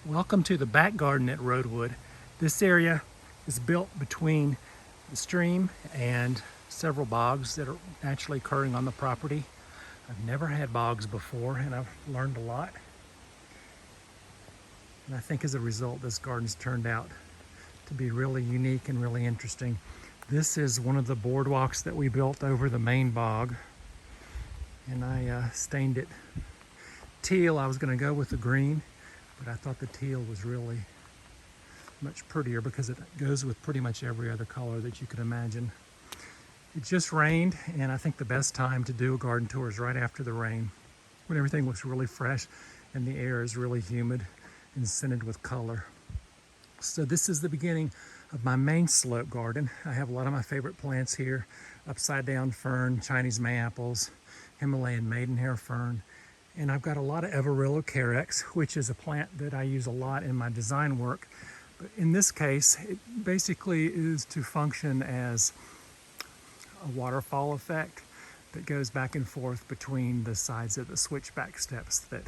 Welcome to the back garden at Rhodwood. This area is built between the stream and several bogs that are naturally occurring on the property. I've never had bogs before and I've learned a lot. And I think as a result, this garden's turned out to be really unique and really interesting. This is one of the boardwalks that we built over the main bog. And I stained it teal. I was going to go with the green, but I thought the teal was really much prettier because it goes with pretty much every other color that you could imagine. It just rained, and I think the best time to do a garden tour is right after the rain, when everything looks really fresh and the air is really humid and scented with color. So this is the beginning of my main slope garden. I have a lot of my favorite plants here: upside down fern, Chinese mayapples, Himalayan Maidenhair Fern, and I've got a lot of Everillo carex, which is a plant that I use a lot in my design work. But in this case, it basically is to function as a waterfall effect that goes back and forth between the sides of the switchback steps that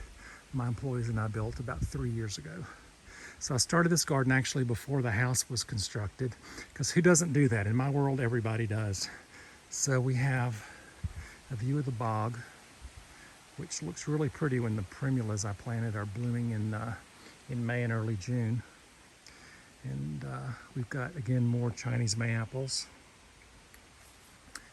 my employees and I built about 3 years ago. So I started this garden actually before the house was constructed, because who doesn't do that? In my world, everybody does. So we have a view of the bog, which looks really pretty when the primulas I planted are blooming in May and early June. And we've got, again, more Chinese mayapples.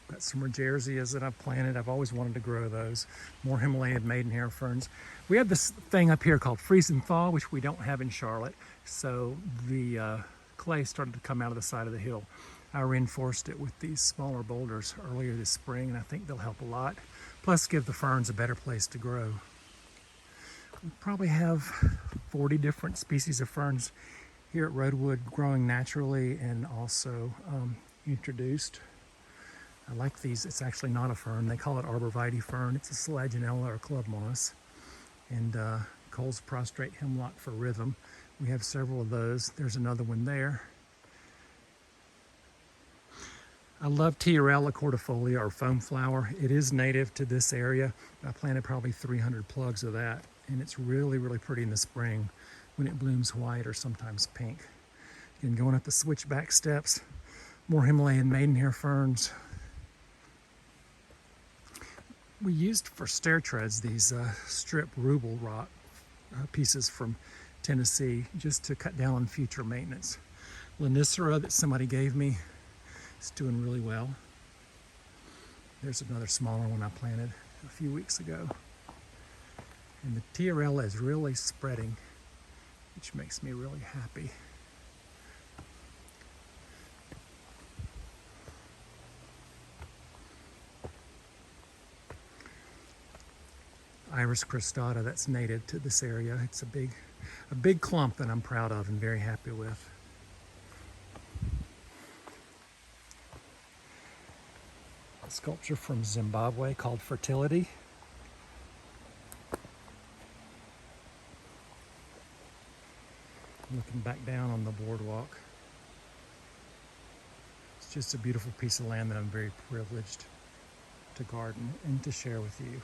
Got some Rogersias that I've planted. I've always wanted to grow those. More Himalayan Maidenhair Ferns. We have this thing up here called freeze and thaw, which we don't have in Charlotte. So the clay started to come out of the side of the hill. I reinforced it with these smaller boulders earlier this spring, and I think they'll help a lot. Plus give the ferns a better place to grow. We probably have 40 different species of ferns here at Rhodwood, growing naturally and also introduced. I like these. It's actually not a fern. They call it arborvitae fern. It's a selaginella or club moss. And Cole's prostrate hemlock for rhythm. We have several of those. There's another one there. I love Tiarella cordifolia, or foam flower. It is native to this area. I planted probably 300 plugs of that, and it's really, really pretty in the spring when it blooms white or sometimes pink. Again, going up the switchback steps, more Himalayan Maidenhair Ferns. We used for stair treads these strip ruble rock pieces from Tennessee, just to cut down on future maintenance. Lonicera that somebody gave me, it's doing really well. There's another smaller one I planted a few weeks ago. And the Tiarella is really spreading, which makes me really happy. Iris cristata, that's native to this area. It's a big clump that I'm proud of and very happy with. A sculpture from Zimbabwe called Fertility. Looking back down on the boardwalk. It's just a beautiful piece of land that I'm very privileged to garden and to share with you.